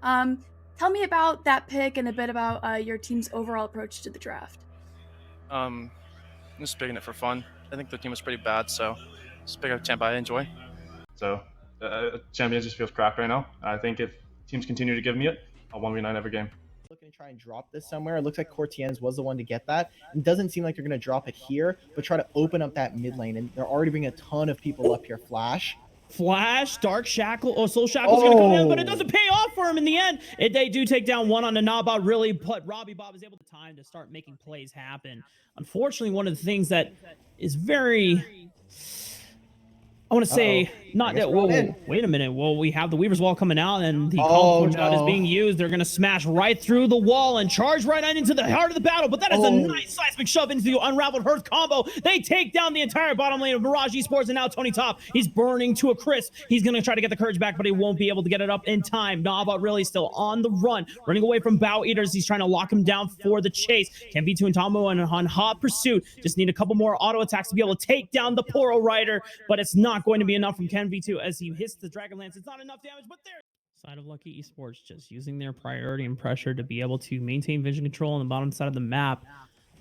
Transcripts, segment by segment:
Tell me about that pick and a bit about your team's overall approach to the draft. I'm just picking it for fun. I think the team was pretty bad, so just pick a champ I enjoy. So champion just feels cracked right now. I think if teams continue to give me it, I'll 1v9 every game. Looking to try and drop this somewhere. It looks like Cortien's was the one to get that. It doesn't seem like they're going to drop it here, but try to open up that mid lane. And they're already bringing a ton of people up here. Flash, Dark Shackle, Soul Shackle's going to come in, but it doesn't pay off for him in the end. They do take down one on the Naba, really, but Robbie Bob is able to time to start making plays happen. Unfortunately, one of the things that is very... I want to say, not that, whoa, wait a minute. Well, we have the Weaver's Wall coming out, and the Forge God is being used. They're going to smash right through the wall and charge right on into the heart of the battle, but that is a nice seismic shove into the Unraveled Hearth combo. They take down the entire bottom lane of Mirage Esports, and now Tony Top, he's burning to a crisp. He's going to try to get the courage back, but he won't be able to get it up in time. Naba really still on the run, running away from Bow Eaters. He's trying to lock him down for the chase. Can V2 and Tomo on hot pursuit. Just need a couple more auto attacks to be able to take down the Poro Rider, but it's not going to be enough from Ken V2 as he hits the Dragonlance. It's not enough damage, but there. Side of Lucky Esports just using their priority and pressure to be able to maintain vision control on the bottom side of the map.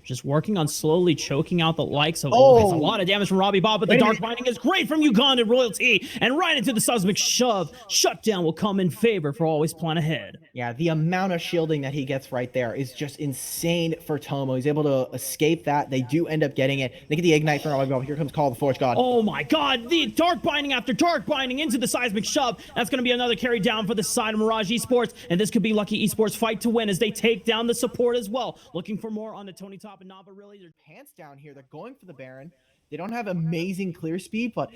Just working on slowly choking out the likes of... it's a lot of damage from Robbie Bob, but the Dark Binding is great from Ugandan Royalty, and right into the seismic shove. Shutdown will come in favor for Always Plan Ahead. Yeah, the amount of shielding that he gets right there is just insane for Tomo. He's able to escape that. They do end up getting it. They get the Ignite from Robbie Bob. Here comes Call of the Forge God. Oh my god, the Dark Binding after Dark Binding into the seismic shove. That's going to be another carry down for the side of Mirage Esports, and this could be Lucky Esports' fight to win as they take down the support as well. Looking for more on the Tony Top and Naba, really. They're pants down here. They're going for the Baron. They don't have amazing clear speed, but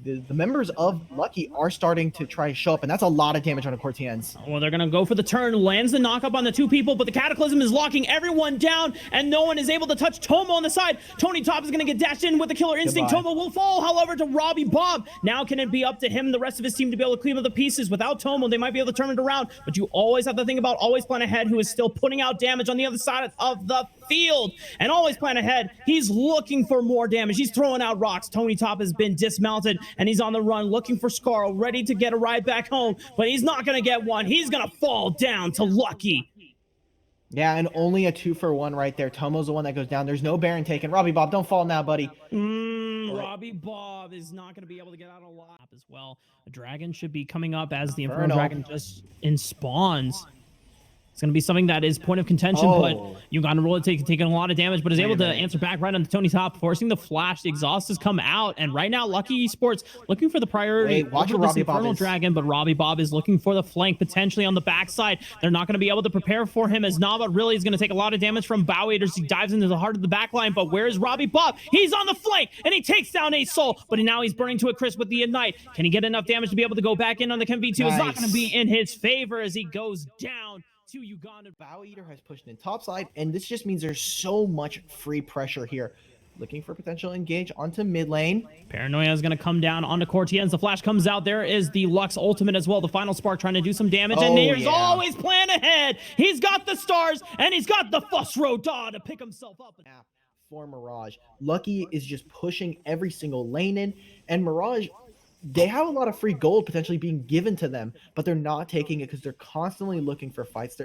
the members of Lucky are starting to try to show up, and that's a lot of damage on a Cortien's. Well, they're going to go for the turn, lands the knockup on the two people, but the Cataclysm is locking everyone down, and no one is able to touch Tomo on the side. Tony Top is going to get dashed in with the Killer Instinct. Tomo will fall, however, to Robbie Bob. Now can it be up to him and the rest of his team to be able to clean up the pieces? Without Tomo, they might be able to turn it around, but you always have to think about Always Plan Ahead, who is still putting out damage on the other side of the field. And Always Plan Ahead, he's looking for more damage. He's throwing out rocks. Tony Top has been dismounted, and he's on the run looking for Scarl, ready to get a ride back home, but he's not going to get one. He's going to fall down to Lucky. Yeah, and only a 2-for-1 right there. Tomo's the one that goes down. There's no Baron taken. Robbie Bob, don't fall now, buddy. Robbie Bob is not going to be able to get out a lot as well. A dragon should be coming up as the Inferno Dragon just spawns. It's going to be something that is point of contention, but Ugandan Royalty taking a lot of damage, but is able to answer back right on the Tony Top, forcing the flash. The exhaust has come out, and right now, Lucky Esports looking for the priority over this Infernal Dragon, but Robbie Bob is looking for the flank, potentially on the backside. They're not going to be able to prepare for him, as Naba really is going to take a lot of damage from Bow Eaters. He dives into the heart of the backline, but where is Robbie Bob? He's on the flank, and he takes down a soul, but now he's burning to a crisp with the Ignite. Can he get enough damage to be able to go back in on the Chem V2? It's not going to be in his favor as he goes down to Uganda. Bow Eater has pushed in topside, and this just means there's so much free pressure here. Looking for potential engage onto mid lane. Paranoia is going to come down onto Cortien's. The flash comes out. There is the Lux ultimate as well. The final spark trying to do some damage, and there's Always Plan Ahead. He's got the stars, and he's got the Fusro Daw to pick himself up. For Mirage, Lucky is just pushing every single lane in, and Mirage, they have a lot of free gold potentially being given to them, but they're not taking it because they're constantly looking for fights.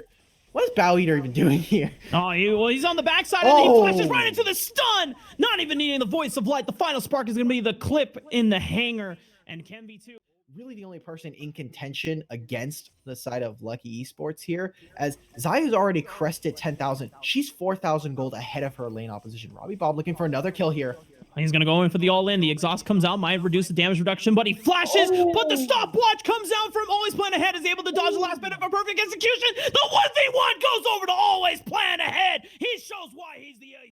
What is Bow Eater even doing here? Well, he's on the backside, and he flashes right into the stun. Not even needing the Voice of Light. The final spark is going to be the clip in the hanger, and Ken V2. Really the only person in contention against the side of Lucky Esports here, as Zaya's already crested 10,000. She's 4,000 gold ahead of her lane opposition. Robbie Bob looking for another kill here. He's going to go in for the all-in. The exhaust comes out, might reduce the damage reduction, but he flashes, but the stopwatch comes out from Always Plan Ahead, is able to dodge the last bit of a perfect execution. The 1v1 goes over to Always Plan Ahead. He shows why he's the ace.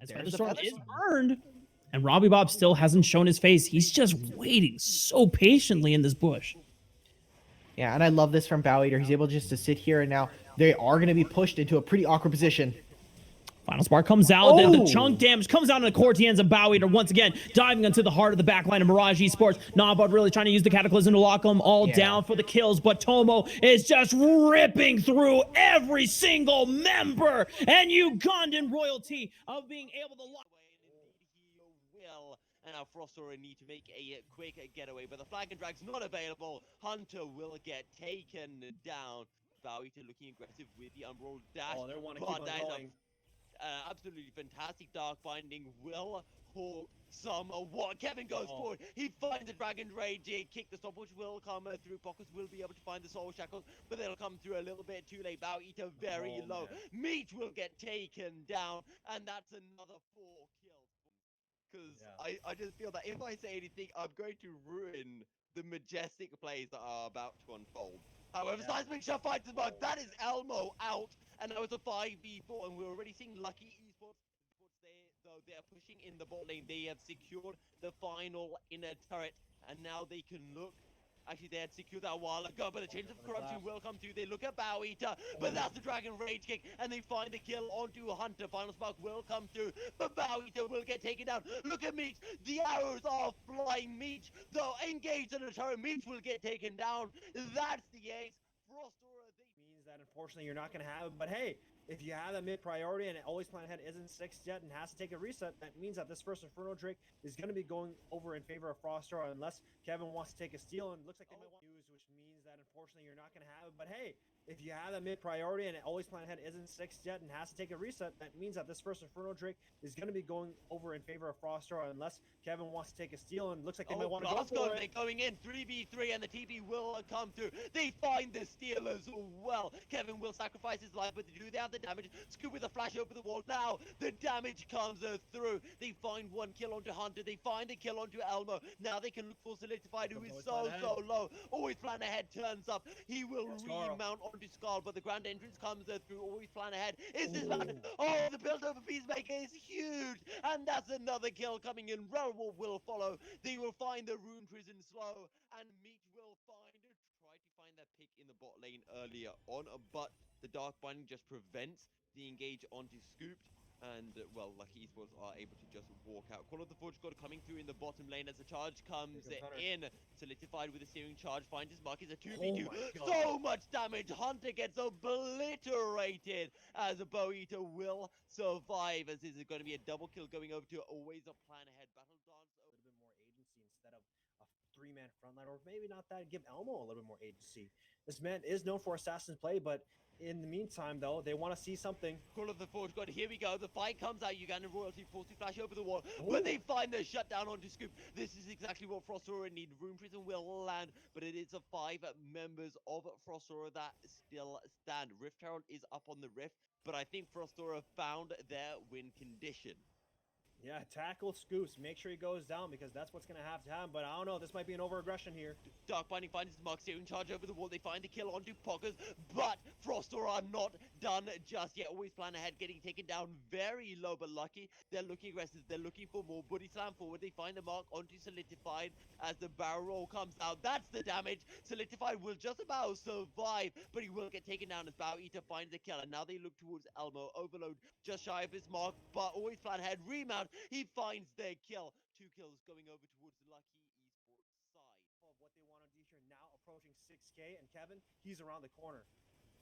As Featherstorm is burned, and Robbie Bob still hasn't shown his face. He's just waiting so patiently in this bush. Yeah, and I love this from Bow Eater. He's able just to sit here, and now they are going to be pushed into a pretty awkward position. Final spark comes out, the chunk damage comes out on the Cortien's and Bow Eater once again, diving into the heart of the backline of Mirage Esports. Naba really trying to use the Cataclysm to lock them all down for the kills, but Tomo is just ripping through every single member, and Ugandan Royalty of being able to lock. now Frostora need to make a quick getaway, but the flag and drag's not available. Hunter will get taken down. bwipo looking aggressive with the unrolled dash. Oh, they want to but keep on that is going. absolutely fantastic dark binding will hawk some what Kevin goes forward. He finds the dragon rage kick. The stopwatch will come through. Pockets will be able to find the soul shackles, but they'll come through a little bit too late. bwipo very low. Man. Meat will get taken down, and that's another 4 kills. Because I just feel that if I say anything, I'm going to ruin the majestic plays that are about to unfold. However, Seismic Shot finds the mug. That is Elmo out, and now it's a 5v4, and we're already seeing Lucky Esports. Though they are pushing in the bot lane, they have secured the final inner turret, and now they can look. Actually, they had secured that a while ago, but the Chains of Corruption will come through. They look at bwipo, but that's the Dragon Rage Kick, and they find the kill onto Hunter. Final Spark will come through, but bwipo will get taken down. Look at Meech. The arrows are flying. Meech, though, engaged in a turret. Meech will get taken down. That's the ace. Frostora, Means that unfortunately you're not going to have it, but hey, if you have that mid priority and always plan ahead isn't 6th yet and has to take a reset, that means that this first Inferno Drake is going to be going over in favor of Frostora unless Kevin wants to take a steal, and it looks like they might want to use, which means that unfortunately you're not going to have it, but hey, if you have that mid priority and always plan ahead isn't 6th yet and has to take a reset, that means that this first Inferno Drake is going to be going over in favor of Frostora unless Kevin wants to take a steal, and it looks like they might want to go for it. They're going in 3v3, and the TP will come through. They find the steal as well. Kevin will sacrifice his life, but they have the damage. Scoop with a flash over the wall. Now the damage comes through. They find 1 kill onto Hunter. They find a kill onto Elmo. Now they can look for Solidified, who is so low. Always plan ahead turns up. He will remount onto Skull, but the grand entrance comes through. Always plan ahead. Is this man? Oh, the build over Peacemaker is huge, and that's another kill coming in. Realwolf will follow. They will find the Rune Prison slow, and Meat will try to find that pick in the bot lane earlier on, but the Dark Binding just prevents the engage onto Scooped, and well, Lucky Esports are able to just walk out. Call of the Forge God coming through in the bottom lane as the charge comes in. Solidified with a searing charge, finds his mark. Is a 2v2. So much damage. Hunter gets obliterated as bwipo will survive, as this is going to be a double kill going over to always a plan ahead. Battle Dance A little bit more agency instead of a 3-man frontline, or maybe not that, give Elmo a little bit more agency. This man is known for assassin play, but in the meantime, though, they want to see something. Call of the Forge God, here we go. The fight comes out. Ugandan Royalty forced to flash over the wall, but they find the shutdown onto Scoop. This is exactly what Frostora need. Rune Prison will land, but it is the 5 members of Frostora that still stand. Rift Herald is up on the Rift, but I think Frostora found their win condition. Yeah, tackle Scoops. Make sure he goes down, because that's what's going to happen. But I don't know. This might be an over-aggression here. Dark Binding finds his mark, steering charge over the wall. They find the kill onto Pockers, but Frostora are not done just yet. Always plan ahead, getting taken down very low, but Lucky. They're looking aggressive. They're looking for more. Buddy slam forward. They find the mark onto Solidified as the barrel roll comes out. That's the damage. Solidified will just about survive, but he will get taken down as bwipo finds the kill. And now they look towards Elmo. Overload just shy of his mark, but always plan ahead. Remount. He finds their kill. 2 kills going over towards the Lucky Esports side. Of what they want to do here, now approaching 6K, and Kevin, he's around the corner.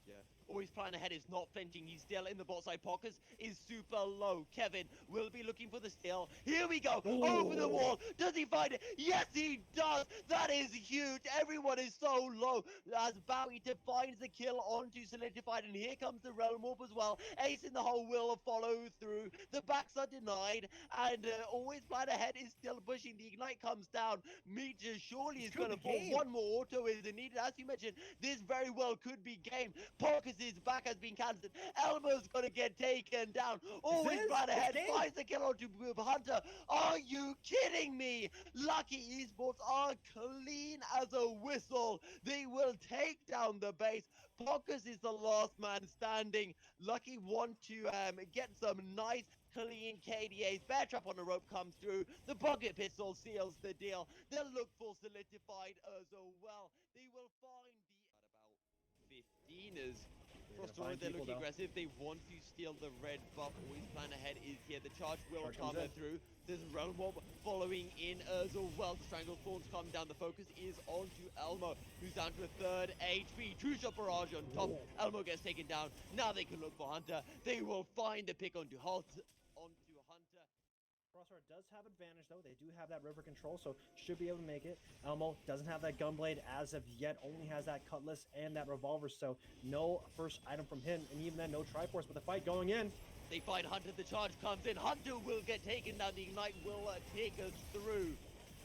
Yeah. Always plan ahead is not flinching. He's still in the bot side. Pockets is super low. Kevin will be looking for the steal. Here we go. Over the wall. Does he find it? Yes, he does. That is huge. Everyone is so low as bwipo finds the kill onto Solidified. And here comes the Realm Warp as well. Ace in the hole will follow through. The backs are denied. And always plan ahead is still pushing. The ignite comes down. Meech surely is going to fall. One more auto is needed. As you mentioned, this very well could be game. Pockets' back has been cancelled. Elmo's gonna get taken down. Always plan ahead. Finds the kill onto Hunter. Are you kidding me? Lucky Esports are clean as a whistle. They will take down the base. Pockets is the last man standing. Lucky want to get some nice clean KDAs. Bear trap on the rope comes through. The pocket pistol seals the deal. They'll look for Solidified as well. They will find the about 15 as Frostora, they're looking aggressive. They want to steal the red buff. Always plan ahead is here. The charge will come through. There's Realm Mob following in as well. The Strangle Thorns come down. The focus is onto Elmo, who's down to a 3rd HP. True Shot Barrage on top. Elmo gets taken down. Now they can look for Hunter. They will find the pick onto Hunter. Frostar does have advantage though. They do have that river control, so should be able to make it. Elmo doesn't have that gunblade as of yet, only has that cutlass and that revolver, so no first item from him, and even then no Triforce, but the fight going in. They find Hunter, the charge comes in. Hunter will get taken down. The Ignite will take us through.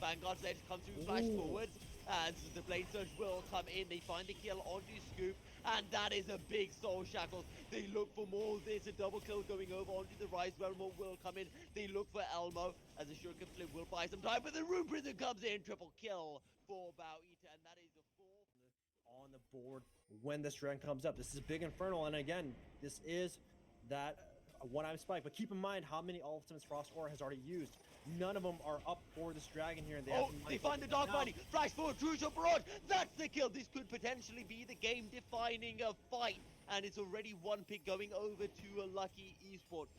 Vanguard's Edge comes through, flash forwards. As the Blade Surge will come in. They find the kill onto Scoop. And that is a big Soul Shackles. They look for more. There's a double kill going over onto the Rise. More will come in. They look for Elmo. As a Shuriken Flip will buy some time. But the Rune Prison comes in. Triple kill for Bao Eater. And that is a 4 on the board when this dragon comes up. This is big Infernal, and again, this is that one-item spike, but keep in mind how many ultimates Frost Aura has already used. None of them are up for this dragon here. And they find the Dark Mighty. Flash forward, Crucial Barrage. That's the kill. This could potentially be the game-defining fight, and it's already one pick going over to a Lucky Esports.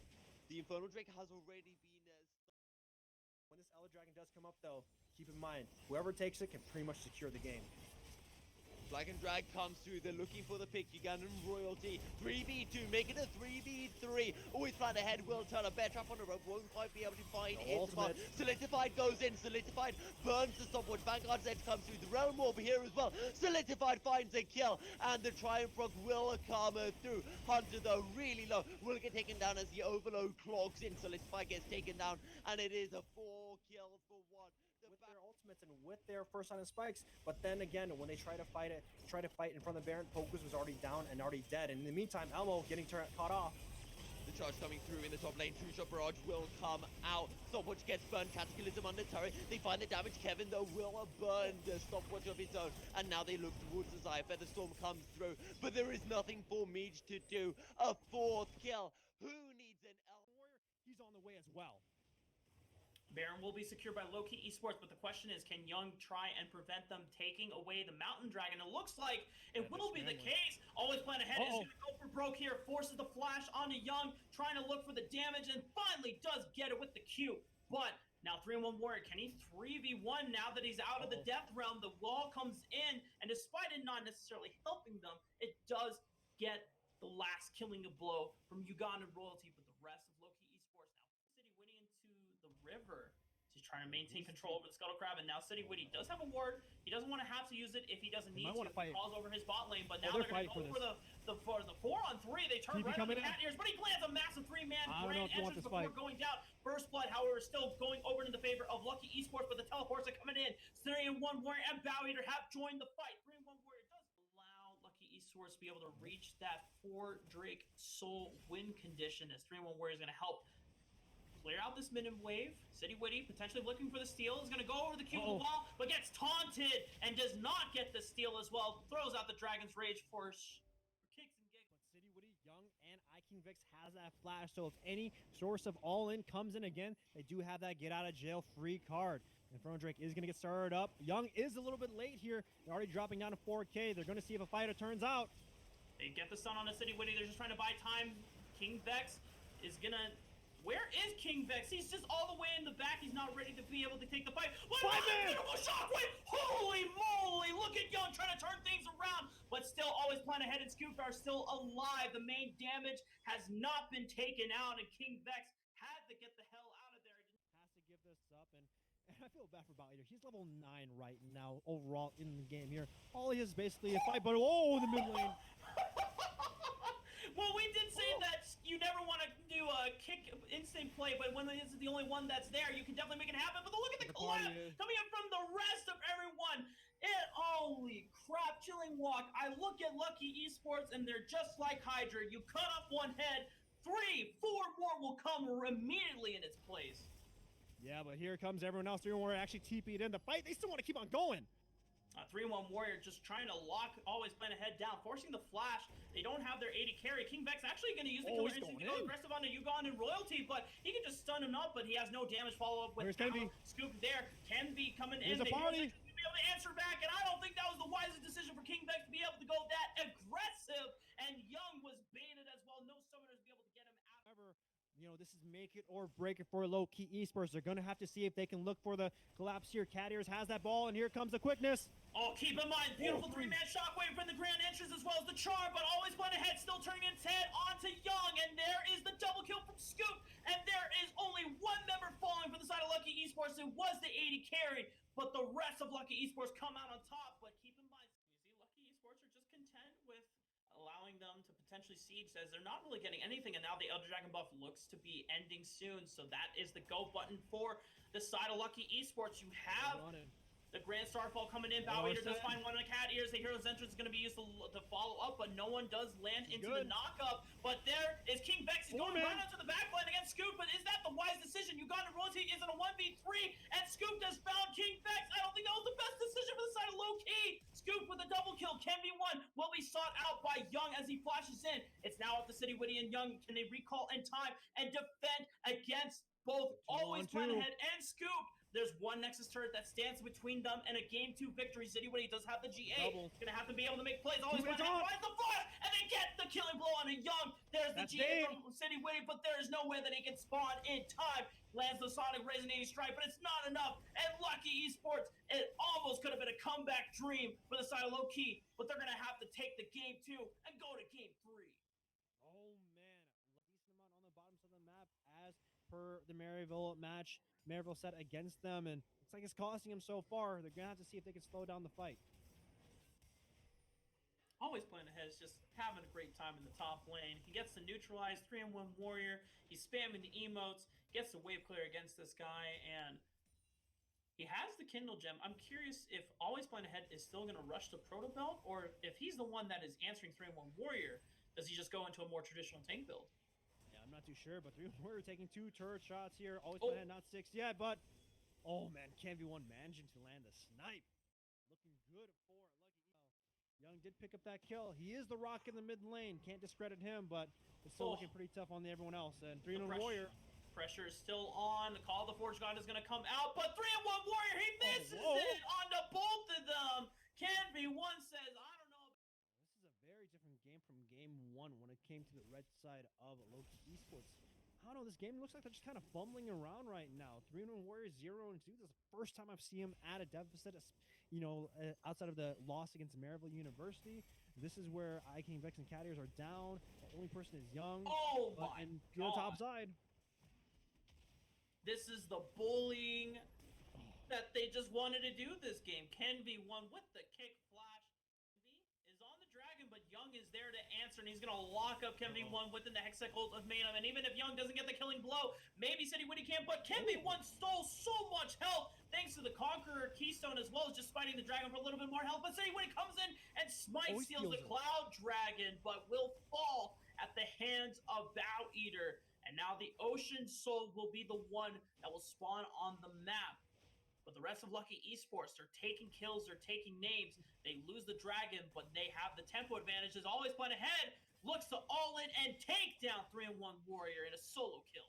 The Infernal Drake has already been when this Ella Dragon does come up, though, keep in mind, whoever takes it can pretty much secure the game. Black and Drag comes through. They're looking for the pick. Ugandan Royalty. 3v2. Make it a 3v3. Always plan ahead. Will turn a bear trap on the rope. Won't quite be able to find it. Solidified goes in. Solidified burns the stopwatch. Vanguard's Edge comes through. The Realm over here as well. Solidified finds a kill. And the Triumph Rock will come through. Hunter, though, really low. Will get taken down as the Overload clogs in. Solidified gets taken down. And it is a 4 kills for 1. With their ultimates and with their first item spikes, but then again, when they try to fight in front of Baron, Focus was already down and already dead, and in the meantime, Elmo getting caught off. The charge coming through in the top lane. True Shot Barrage will come out. Stopwatch gets burned. Cataclysm on the turret. They find the damage. Kevin, though, will burn the stopwatch of his own. And now they look towards the Zaya. Featherstorm comes through. But there is nothing for Meej to do. A 4th kill. Who needs an Warrior? He's on the way as well. Baron will be secured by Low-Key Esports, but the question is, can Young try and prevent them taking away the Mountain Dragon? It looks like it will be the case. Always plan ahead. Is going to go for broke here. Forces the flash onto Young, trying to look for the damage, and finally does get it with the Q. But now 3-1 Warrior, can he 3v1 now that he's out of the Death Realm? The wall comes in, and despite it not necessarily helping them, it does get the last killing a blow from Ugandan Royalty, but the rest of Low-Key Esports now. City Witty into the river. He's trying to maintain control over the Scuttle Crab, and now City Witty does have a ward. He doesn't want to have to use it if he doesn't need to. He calls over his bot lane, but now they're going to go for the 4-on-3. They turn right on the cat ears, but he plants a massive 3-man grand entrance before going down. First Blood, however, still going over in the favor of Lucky Esports, but the teleports are coming in. 3-1 Warrior and Bao Eater have joined the fight. 3-1 Warrior does allow Lucky Esports to be able to reach that 4 Drake Soul win condition, as 3-1 Warrior is going to help clear out this minion wave. City Witty potentially looking for the steal. Is going to go over the Q wall, but gets taunted and does not get the steal as well. Throws out the Dragon's Rage for kicks and gigs. But City Witty, Young, and Vex has that flash, so if any source of all-in comes in again, they do have that get-out-of-jail-free card. Inferno Drake is going to get started up. Young is a little bit late here. They're already dropping down to 4K. They're going to see if a fighter turns out. They get the stun on the City Witty. They're just trying to buy time. King Vex is going to... Where is King Vex? He's just all the way in the back. He's not ready to be able to take the fight. Beautiful shockwave! Holy moly! Look at Young trying to turn things around, but still always plan ahead, and Scoop are still alive. The main damage has not been taken out, and King Vex had to get the hell out of there. Has to give this up, and I feel bad for Bao Eater. He's level 9 right now overall in the game here. All he is basically a fight, but the mid lane. Well, we did say that you never want to do a kick instant play, but when this is the only one that's there, you can definitely make it happen. But look at the collab coming in from the rest of everyone. Holy crap, Chilling Walk. I look at Lucky Esports, and they're just like Hydra. You cut off one head, 3, 4 more will come immediately in its place. Yeah, but here comes everyone else. 3-1 Warrior actually TP'd in the fight. They still want to keep on going. 3-1 Warrior just trying to lock, always plan ahead down, forcing the flash. They don't have their 80 carry. King Vex actually going to use the killer instinct to go aggressive on the Ugandan Royalty, but he can just stun him up, but he has no damage follow-up with Scoop there. Can be coming in. There's a party. Be able to answer back, and I don't think that was the wisest decision for King Vex to be able to go that aggressive, and Young was baited as well. No summoners be able to get him out. However, this is make it or break it for Low-Key Esports. They're going to have to see if they can look for the collapse here. Cat Ears has that ball, and here comes the quickness. Oh, keep in mind, beautiful 3-man shockwave from the grand entrance as well as the charm, but always went ahead, still turning its head onto Young, and there is the double kill from Scoop, and there is only one member falling for the side of Lucky Esports. It was the 80 carry, but the rest of Lucky Esports come out on top. But keep in mind, you see, Lucky Esports are just content with allowing them to potentially siege, as they're not really getting anything, and now the Elder Dragon buff looks to be ending soon, so that is the go button for the side of Lucky Esports. You have the Grand Starfall coming in. Bow Eater does find one of the cat ears. The Hero's Entrance is going to be used to follow up, but no one does land into the knockup. But there is King Vex. He's going right onto the backline against Scoop, but is that the wise decision? Uganda Royalty is in a 1v3, and Scoop has found King Vex. I don't think that was the best decision for the side of Low Key. Scoop with a double kill. Can be one. Will be sought out by Young as he flashes in. It's now up to City Witty and Young. Can they recall in time and defend against both Always Plan Ahead and Scoop? There's one Nexus turret that stands between them and a Game 2 victory. City Witty does have the GA. He's going to have to be able to make plays. Always Plan Ahead finds the flash, and they get the killing blow on a Young. There's the GA from City Witty, but there is no way that he can spawn in time. Lands the Sonic Resonating Strike, but it's not enough. And Lucky Esports, it almost could have been a comeback dream for the side of Low Key, but they're going to have to take the Game 2 and go to Game 3. Oh man, a decent amount on the bottom of the map as per the Maryville match. Maryville set against them, and looks like it's costing them so far. They're gonna have to see if they can slow down the fight. Always Plan Ahead is just having a great time in the top lane. He gets the neutralized 3-in-1 warrior. He's spamming the emotes, gets the wave clear against this guy, and he has the Kindle gem. I'm curious if Always Plan Ahead is still going to rush the Proto Belt, or if he's the one that is answering 3-in-1 warrior, does he just go into a more traditional tank build? Yeah, I'm not too sure, but we're taking 2 turret shots here. Always Plan Ahead, not 6 yet, but oh man, Canv1 managing to land the snipe. Looking good for Lucky. Young did pick up that kill. He is the rock in the mid lane. Can't discredit him, but it's still looking pretty tough on everyone else. And 3-in-1 warrior. Pressure is still on. The Call of the Forge God is going to come out, but 3-in-1 warrior, he misses it onto both of them. Canv1 says, I don't know. This is a very different game from game 1 when it came to the red side of Loki Esports. I don't know, this game looks like they're just kind of fumbling around right now. 3-in-1 warrior, 0-2. This is the first time I've seen him at a deficit, you know, outside of the loss against Maryville University. This is where King Vex and Cat Ears are down. The only person is Young. Oh my and God. The top side. This is the bullying that they just wanted to do this game. Canv1 with the kick flash. Is on the dragon, but Young is there to answer, and he's going to lock up Canv1 within the hexacle of mana. And even if Young doesn't get the killing blow, maybe City Witty can, but Canv1 stole so much health thanks to the Conqueror Keystone, as well as just fighting the dragon for a little bit more health. But City Witty comes in and Smite steals the Cloud Dragon, but will fall at the hands of Bow Eater. And now the Ocean Soul will be the one that will spawn on the map. But the rest of Lucky Esports, they're taking kills, they're taking names. They lose the dragon, but they have the tempo advantage. There's Always Plan Ahead, looks to all in and take down 3-in-1 warrior in a solo kill.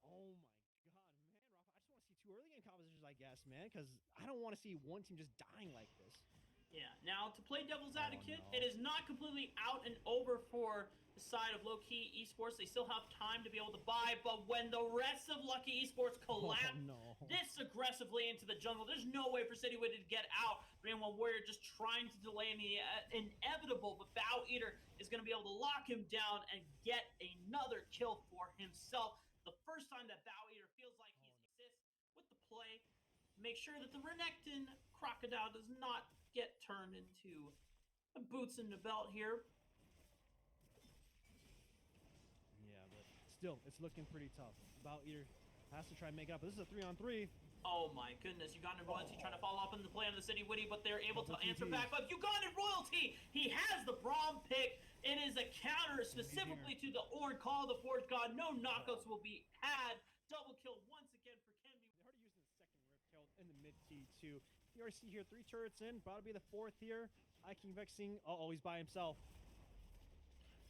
Oh my God, man, Rafa, I just want to see 2 early game compositions, I guess, man, because I don't want to see one team just dying like this. Yeah, now to play devil's advocate, it is not completely out and over for the side of Low Key Esports. They still have time to be able to buy, but when the rest of Lucky Esports collapse this aggressively into the jungle, there's no way for City Witty to get out. 3-in-1 warrior just trying to delay the inevitable, but Bow Eater is going to be able to lock him down and get another kill for himself. The first time that Bow Eater feels like he's assists with the play. Make sure that the Renekton Crocodile does not get turned into a boots in the belt here. Yeah, but still, it's looking pretty tough. Bow Eater has to try and make it up. This is a 3-on-3. Oh my goodness, Ugandan Royalty trying to follow up in the play on the City Witty, but they're able to answer back. But Ugandan Royalty, he has the Braum pick. It is a counter specifically to the Orn Call of the Forge God. No knockouts will be had. Double kill once again for Kenby. They're already using the second rip kill in the mid T2. You already see here 3 turrets in, about to be the 4th here. King Vexing, he's by himself.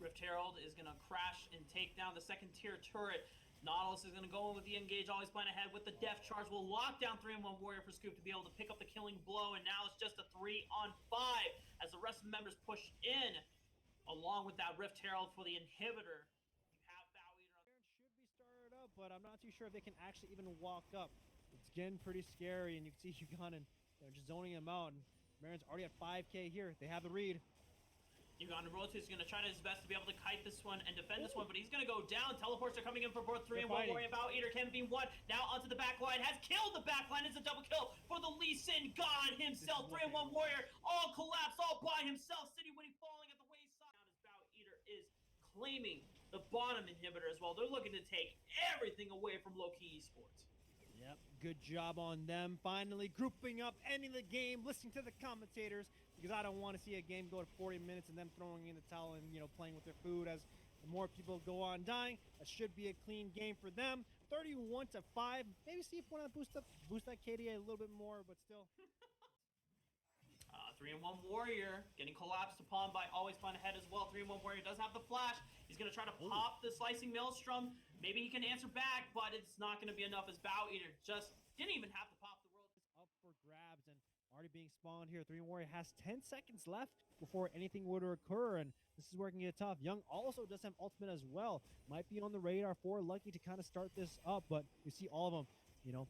Rift Herald is going to crash and take down the 2nd tier turret. Nautilus is going to go in with the engage, Always Plan Ahead with the Death Charge. Will lock down 3-in-1 warrior for Scoop to be able to pick up the killing blow, and now it's just a 3-on-5 as the rest of the members push in, along with that Rift Herald for the inhibitor. Should be started up, but I'm not too sure if they can actually even walk up. It's getting pretty scary, and you can see Ugandan, they're just zoning him out. And Marin's already at 5k here. They have the read. Uganda Royalty is going to try his best to be able to kite this one and defend this one, but he's going to go down. Teleports are coming in for both 3 and 1 warrior. About Eater can be one. Now onto the back line. Has killed the back line. It's a double kill for the Lee Sin God himself. 3 and 1 warrior. All collapsed all by himself. City Winnie falling at the wayside. Now as Bow Eater is claiming the bottom inhibitor as well. They're looking to take everything away from Low-Key Esports. Yep, good job on them. Finally grouping up, ending the game, listening to the commentators, because I don't want to see a game go to 40 minutes and them throwing in the towel and, you know, playing with their food as the more people go on dying. That should be a clean game for them. 31-5. Maybe see if one of them boost that KDA a little bit more, but still. 3 and 1 warrior getting collapsed upon by Always Plan Ahead as well. 3 and 1 warrior does have the flash. He's going to try to pop the slicing maelstrom. Maybe he can answer back, but it's not going to be enough as Bow Eater just didn't even have to pop the world. Up for grabs and already being spawned here. 3 and warrior has 10 seconds left before anything would occur, and this is working it tough. Young also does have ultimate as well. Might be on the radar for Lucky to kind of start this up, but you see all of them, you know,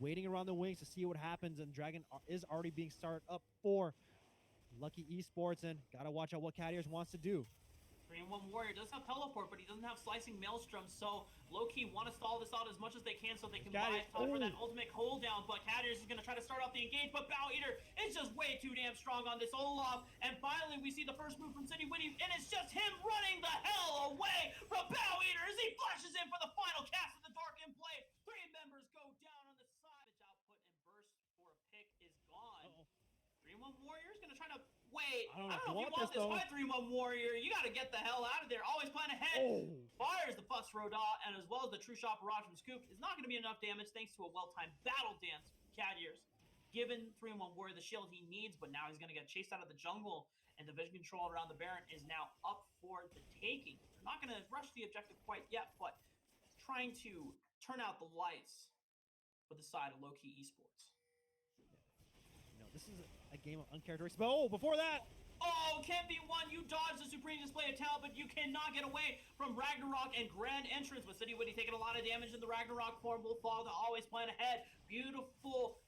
waiting around the wings to see what happens, and Dragon is already being started up for Lucky Esports, and gotta watch out what Cadiers wants to do. 3 and 1 warrior does have teleport, but he doesn't have slicing maelstrom, so low-key want to stall this out as much as they can so they can buy time for that ultimate hold down. But Cadiers is going to try to start off the engage, but Bow Eater is just way too damn strong on this Olaf. And finally we see the first move from City Winnie, and it's just him running the hell away from Bow Eater as he flashes in for the final cast of the Dark in play. 3 members go down on the side. Output and burst for a pick is gone. 3 and 1 warrior is going to try to wait. I don't know if you want this fight, 3 and 1 warrior. You got to get the hell out of there. Always plan ahead. Fires the Fuss Roda, and as well as the True Shot Barrage from Scoop. Is not going to be enough damage thanks to a well-timed battle dance from Cadiers. Given 3 and 1 warrior the shield he needs, but now he's going to get chased out of the jungle, and the vision control around the Baron is now up for the taking. They're not going to rush the objective quite yet, but trying to turn out the lights for the side of Low-Key Esports. You know, this is a game of uncharacteristic. But before that, can be one. You dodge the supreme display of talent, but you cannot get away from Ragnarok and Grand Entrance. With City Winnie taking a lot of damage in the Ragnarok form, will fall to Always Plan Ahead. Beautiful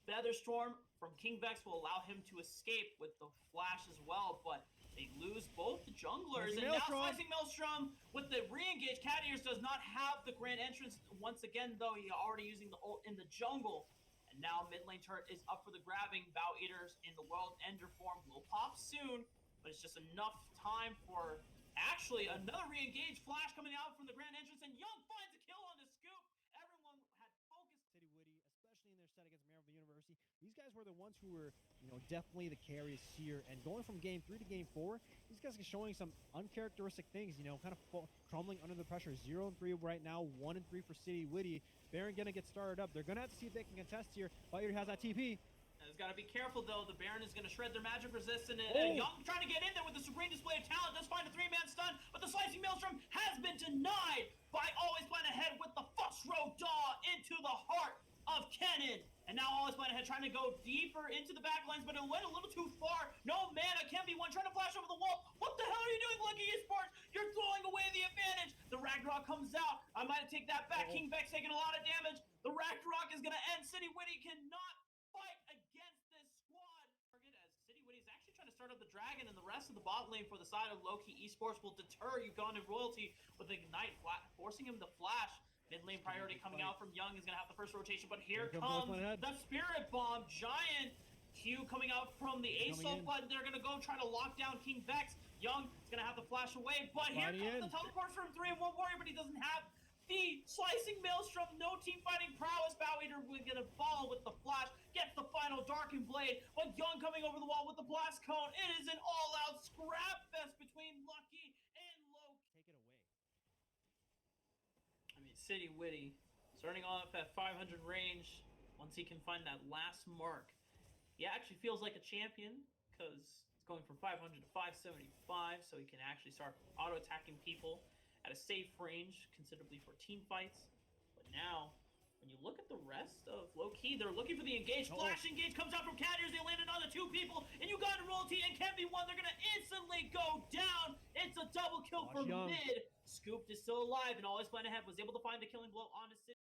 Featherstorm from King Vex will allow him to escape with the flash as well, but they lose both the junglers. And now Slicing Maelstrom with the re-engage. Cadiers does not have the Grand Entrance once again, though. He already using the ult in the jungle. And now mid lane turret is up for the grabbing. Bow Eaters in the World Ender form will pop soon, but it's just enough time for actually another re-engage flash coming out from the Grand Entrance, and Young finds a kill on the Scoop. Everyone had focused. City Winnie, especially in their set against Maryville University, these guys were the ones who were, you know, definitely the carries here. And going from game 3 to game 4, these guys are showing some uncharacteristic things, you know, kind of crumbling under the pressure. 0 and 3 right now, 1 and 3 for City Winnie. Baron gonna get started up. They're gonna have to see if they can contest here. Fighter has that TP. He's got to be careful, though. The Baron is going to shred their magic resistance. And Young trying to get in there with the Supreme Display of Talent. Does find a 3-man stun, but the Slicing Maelstrom has been denied by Always Plan Ahead with the Fuss Roda into the heart of Kennen. And now Always Plan Ahead trying to go deeper into the backlines, but it went a little too far. No mana. Can be one trying to flash over the wall. What the hell are you doing, Lucky Esports? You're throwing away the advantage. The Ragnarok comes out. I might take that back. King Vex taking a lot of damage. The Ragnarok is going to end. City Winnie cannot fight against this squad. Target as City Winnie is actually trying to start up the Dragon, and the rest of the bot lane for the side of Low-Key Esports will deter Ugandan Royalty with Ignite, forcing him to flash. Mid lane priority coming out from Young is going to have the first rotation, but here comes the Spirit Bomb. Giant Q coming out from the Ace-Ult button. They're going to go try to lock down King Vex. Young is going to have to flash away, but here comes the teleport from 3 and 1 warrior, but he doesn't have the Slicing Maelstrom. No team fighting prowess. Bow Eater will get a ball with the flash, gets the final Darkened Blade, but Young coming over the wall with the Blast Cone. It is an all-out scrap fest between Lucky and Low. Take it away. I mean, City Winnie starting off at 500 range. Once he can find that last mark, he actually feels like a champion because it's going from 500 to 575, so he can actually start auto-attacking people at a safe range, considerably for team fights. But now, when you look at the rest of Low-Key, they're looking for the engage. Flash engage comes out from Cadiers. They landed on the 2 people, and Ugandan Royalty and Can Be One. They're going to instantly go down. It's a double kill for mid. Scooped is still alive, and Always Plan Ahead was able to find the killing blow on his city.